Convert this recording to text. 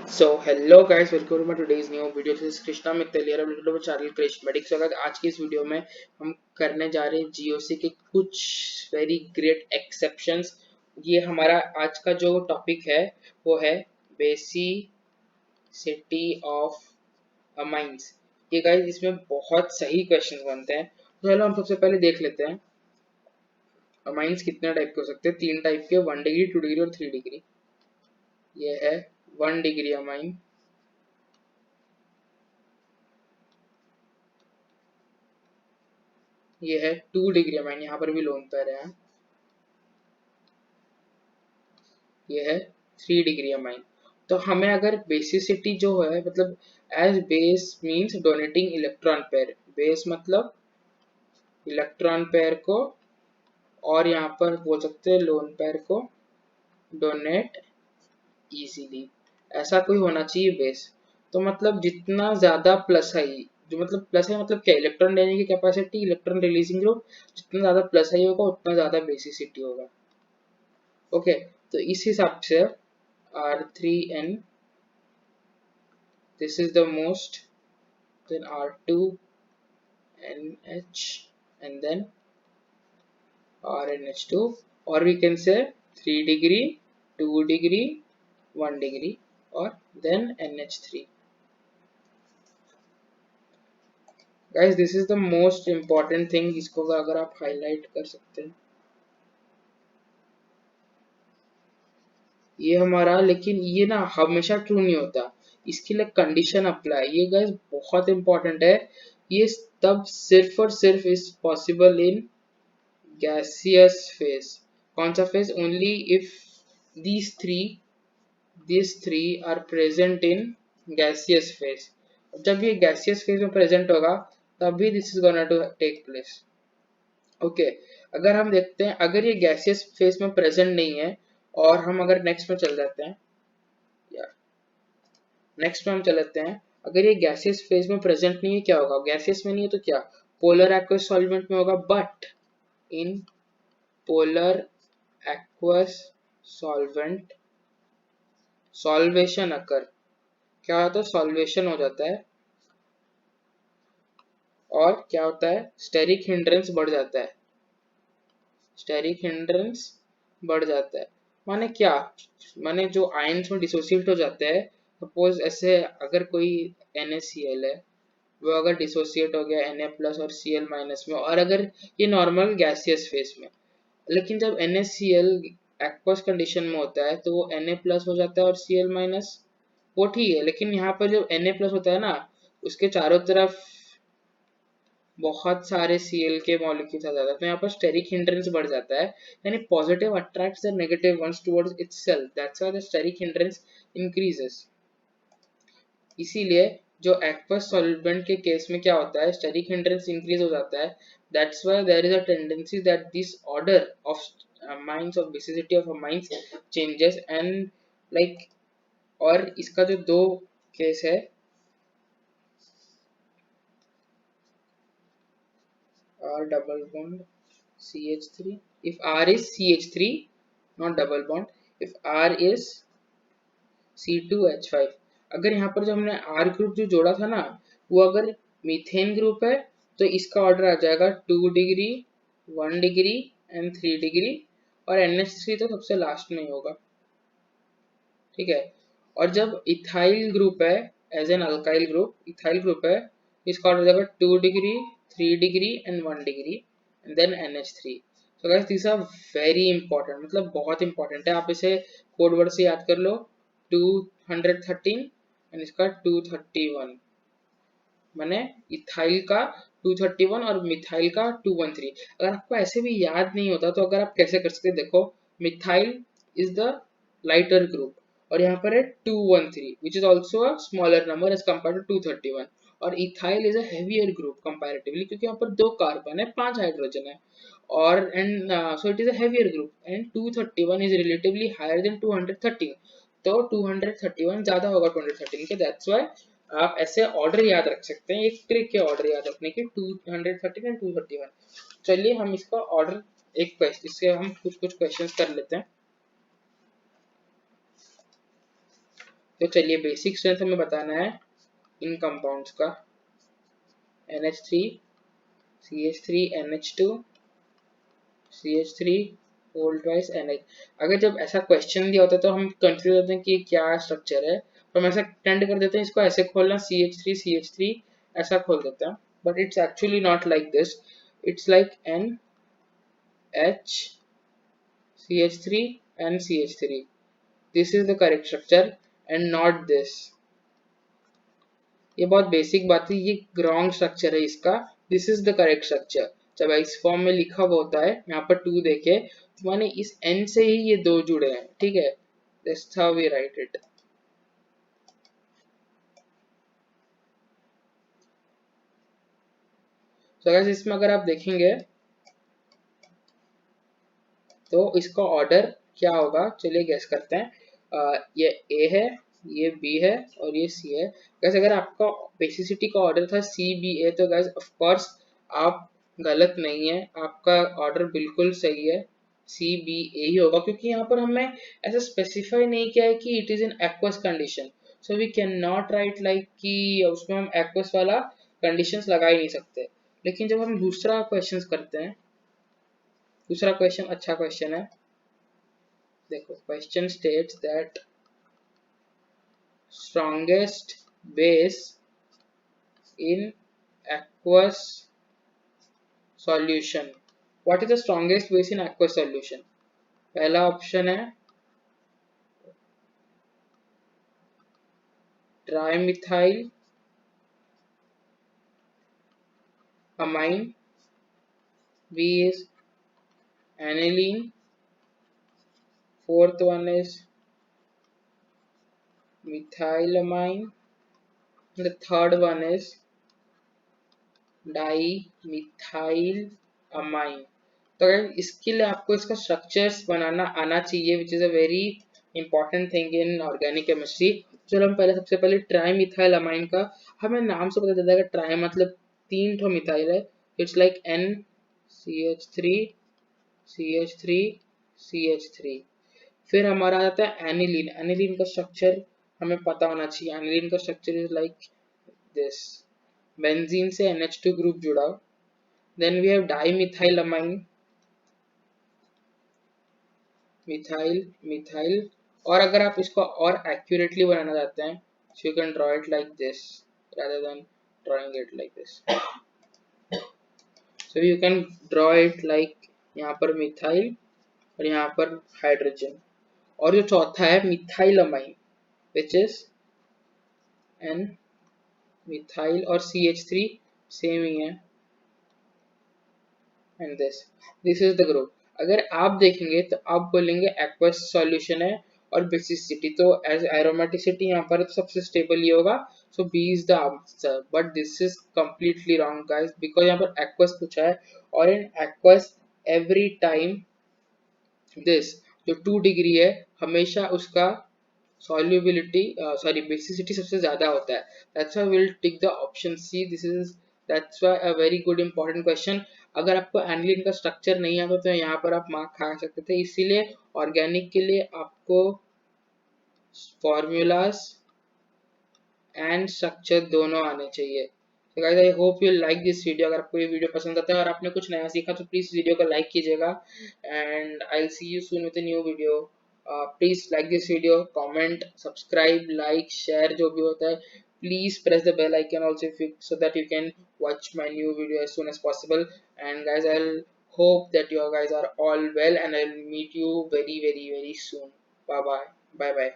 So hello guys, welcome to my today's new video. This is Krishna Mittal here, welcome to my channel Krish Medics. So guys, आज की इस video में हम करने जा रहे हैं GOC के कुछ वेरी ग्रेट एक्सेप्शंस। ये हमारा आज का जो टॉपिक है वो है बेसिसिटी ऑफ अमाइंस। ये गाइस इसमें बहुत सही क्वेश्चंस बनते हैं। तो चलो हम सबसे पहले देख लेते हैं अमाइंस कितने टाइप के हो सकते हैं। तीन टाइप के, 1 डिग्री, 2 डिग्री और 3 डिग्री। ये है 1 डिग्री अमाइन, ये है 2 डिग्री अमाइन, यहाँ पर भी लोन पेयर है। ये है 3 डिग्री अमाइन। तो हमें अगर बेसिसिटी जो है मतलब as base means donating electron pair, base मतलब इलेक्ट्रॉन पेयर को, और यहाँ पर बोल सकते हैं लोन पेयर को डोनेट इजीली, ऐसा कोई होना चाहिए बेस। तो मतलब जितना ज्यादा प्लस आई, जो मतलब प्लस है मतलब क्या, इलेक्ट्रॉन लेने की कैपेसिटी, इलेक्ट्रॉन रिलीजिंग ग्रुप, जितना ज्यादा प्लस आई होगा उतना ज्यादा बेसिसिटी होगा। ओके, तो इस हिसाब से R3N, this is the most, then R2NH, and then RNH2, or we can say 3 degree, 2 degree, 1 degree, or then NH3. Guys, this is the most important thing, इसको अगर आप highlight कर सकते हैं ये हमारा, लेकिन ये ना हमेशा ट्रू नहीं होता, इसके लिए कंडीशन अप्लाई। ये गाइस बहुत इंपॉर्टेंट है। ये तब सिर्फ और सिर्फ is possible in gaseous phase. कौन सा phase? Only if these three these three are present in gaseous phase। जब ये गैसियस फेज में प्रेजेंट होगा तभी this is gonna to take place. Okay, अगर हम देखते हैं अगर ये गैसियस फेज में प्रेजेंट नहीं है, और हम अगर नेक्स्ट में चल जाते हैं, यार नेक्स्ट में हम चल जाते हैं, अगर ये गैसियस फेज में प्रेजेंट नहीं है क्या होगा? गैसियस में नहीं है तो क्या, पोलर एक्वस सॉल्वेंट में होगा। But in polar aqueous solvent solvation occur, क्या होता है? सॉल्वेशन हो जाता है, और क्या होता है? स्टेरिक हिंड्रेंस बढ़ जाता है। स्टेरिक हिंड्रेंस बढ़ जाता है माने क्या? माने जो आयंस में डिसोसिएट हो जाते हैं, सपोज ऐसे अगर कोई NaCl है, वो अगर डिसोसिएट हो गया Na प्लस और Cl माइनस में, और अगर ये नॉर्मल गैसियस फेज में, लेकिन जब NaCl एक्वस कंडीशन में होता है तो वो Na प्लस हो जाता है और Cl माइनस, वो ठीक है। लेकिन यहाँ पर जब Na प्लस होता है ना, उसके चारों तरफ बहुत सारे Cl के मॉलिक्यूल्स आ जाते हैं, तो यहाँ पर स्टेरिक हिंड्रेंस बढ़ जाता है, यानी positive attracts the negative ones towards itself, that's why the steric hindrance increases. इसीलिए जो एक्वस सॉल्वेंट के केस में क्या होता है, स्टेरिक हिंड्रेंस इंक्रीज हो जाता है। That's why there is a tendency that this order of amines of basicity of amines changes and like. और इसका जो दो केस है, R double bond CH3, if R is CH3 not double bond, if R is C2H5, अगर यहाँ पर जो हमने R ग्रुप जो जोड़ा था ना, वो अगर मीथेन ग्रुप है तो इसका ऑर्डर आ जाएगा 2 डिग्री, 1 डिग्री एंड 3 डिग्री, और NH3 तो सबसे लास्ट में ही होगा, ठीक है। और जब इथाइल ग्रुप है, as an alkyl group, ethyl group है, इसका ऑर्डर हो जाएगा 2 degree, 3 degree and 1 degree and then NH3। So guys this are very important, मतलब बहुत इंपॉर्टेंट है। आप इसे कोड वर्ड से याद कर लो, 213 एंड इसका 231, माने इथाइल का 231 और मिथाइल का 213। अगर आपको ऐसे भी याद नहीं होता तो अगर आप कैसे कर सकते हैं, देखो methyl is the lighter group, और यहाँ पर है 213 which is also a smaller number as compare to 231, और ethyl is a heavier group comparatively, क्योंकि यहाँ पर 2 कार्बन है, 5 हाइड्रोजन है, और and so it is a heavier group, and 231 is relatively higher than 213, तो 231 ज्यादा होगा 213 के। दैट्स व्हाई आप ऐसे ऑर्डर याद रख सकते हैं, एक ट्रिक है ऑर्डर याद रखने की, 213 एंड 231। चलिए हम इसका ऑर्डर एक क्वेश्चन, इससे हम कुछ क्वेश्चंस कर लेते हैं। तो चलिए बेसिक स्ट्रेंथ हमें बताना है इन कंपाउंड्स का, NH3 CH3 NH2 CH3 whole twice NH। अगर जब ऐसा क्वेश्चन दिया होता है तो हम कंफ्यूज होते हैं कि क्या स्ट्रक्चर है, तो हम ऐसा टेंड कर देते हैं इसको ऐसे खोलना CH3 ऐसा खोल देते हैं, but it's actually not like this, it's like NH CH3 and CH3, this is the correct structure and not this। ये बहुत बेसिक बात है, ये रॉन्ग स्ट्रक्चर है इसका, this is the correct structure. जब इस फॉर्म में लिखा हुआ होता है यहाँ पर 2 देखे तो माने इस n से ही ये 2 जुड़े हैं, ठीक है, that's how we write it। तो guys इसमें अगर आप देखेंगे तो इसका ऑर्डर क्या होगा, चलिए गैस करते हैं। ये A है, ये B है और ये C है। गैस अगर आपका बेसिसिटी का ऑर्डर था CBA तो गैस ऑफ कोर्स आप गलत नहीं है, आपका ऑर्डर बिल्कुल सही है, CBA ही होगा, क्योंकि यहाँ पर हमें ऐसा स्पेसिफाई नहीं किया है कि it is in aqueous condition, so we can not write like कि उसमें हम एक्वस वाला कंडीशंस लगा ही नहीं सकते। लेकिन जब हम दूसरा क्वेश्चन करते हैं, दूसरा क्वेश्चन अच्छा क्वेश्चन है, देखो question states that strongest base in aqueous solution। What is the strongest base in aqueous solution? पहला ऑप्शन है trimethyl amine, B is aniline, fourth one is methylamine, and the third one is dimethylamine। तो अगर इसके लिए आपको इसका structures बनाना आना चाहिए, which is a very important thing in organic chemistry. चलो हम पहले सबसे पहले ट्राइमिथाइलामाइन का हमें नाम से पता चलता है कि ट्राई मतलब 3 ठो मिथाइल है, it's like NCH3 CH3 CH3। फिर हमारा आ जाता है एनिलीन, एनिलीन का स्ट्रक्चर हमें पता होना चाहिए, एनिलीन का structure is like this, benzene से NH2 ग्रुप जुड़ा। Then we have dimethylamine, methyl methyl, और अगर आप इसको और एक्यूरेटली बनाना चाहते हैं so you can draw it like this rather than drawing it like this, so you can draw it like यहाँ पर मिथाइल और यहाँ पर हाइड्रोजन, और जो चौथा है मिथाइलामाइन which is N मिथाइल और CH3 सेम ही है, and this is the group. अगर आप देखेंगे तो आप बोलेंगे एक्वस सॉल्यूशन है और बेसिसिटी, तो एज एरोमेटिसिटी यहाँ पर तो सबसे स्टेबल ही होगा, so B is the answer, but this is completely wrong guys, because यहाँ पर एक्वस पूछा है और in aqueous every time this जो 2 डिग्री है हमेशा उसका solubility sorry basicity सबसे ज्यादा होता है, that's why we'll tick the option C, this is that's why a very good important question। अगर आपको एनिलीन का स्ट्रक्चर नहीं आता तो यहाँ पर आप मार्क खा सकते थे, इसीलिए ऑर्गेनिक के लिए आपको फॉर्मूलाज एंड स्ट्रक्चर दोनों आने चाहिए। So guys, I hope you like this video। अगर आपको ये वीडियो पसंद आता है और आपने कुछ नया सीखा तो प्लीज वीडियो को लाइक कीजिएगा, and I will see you soon with a new video. Please like this video, comment, subscribe, like, share जो भी होता है, please press the bell icon also if you, so that you can watch my new video as soon as possible। And guys, I'll hope that you guys are all well and I'll meet you very very very soon। Bye bye, bye bye।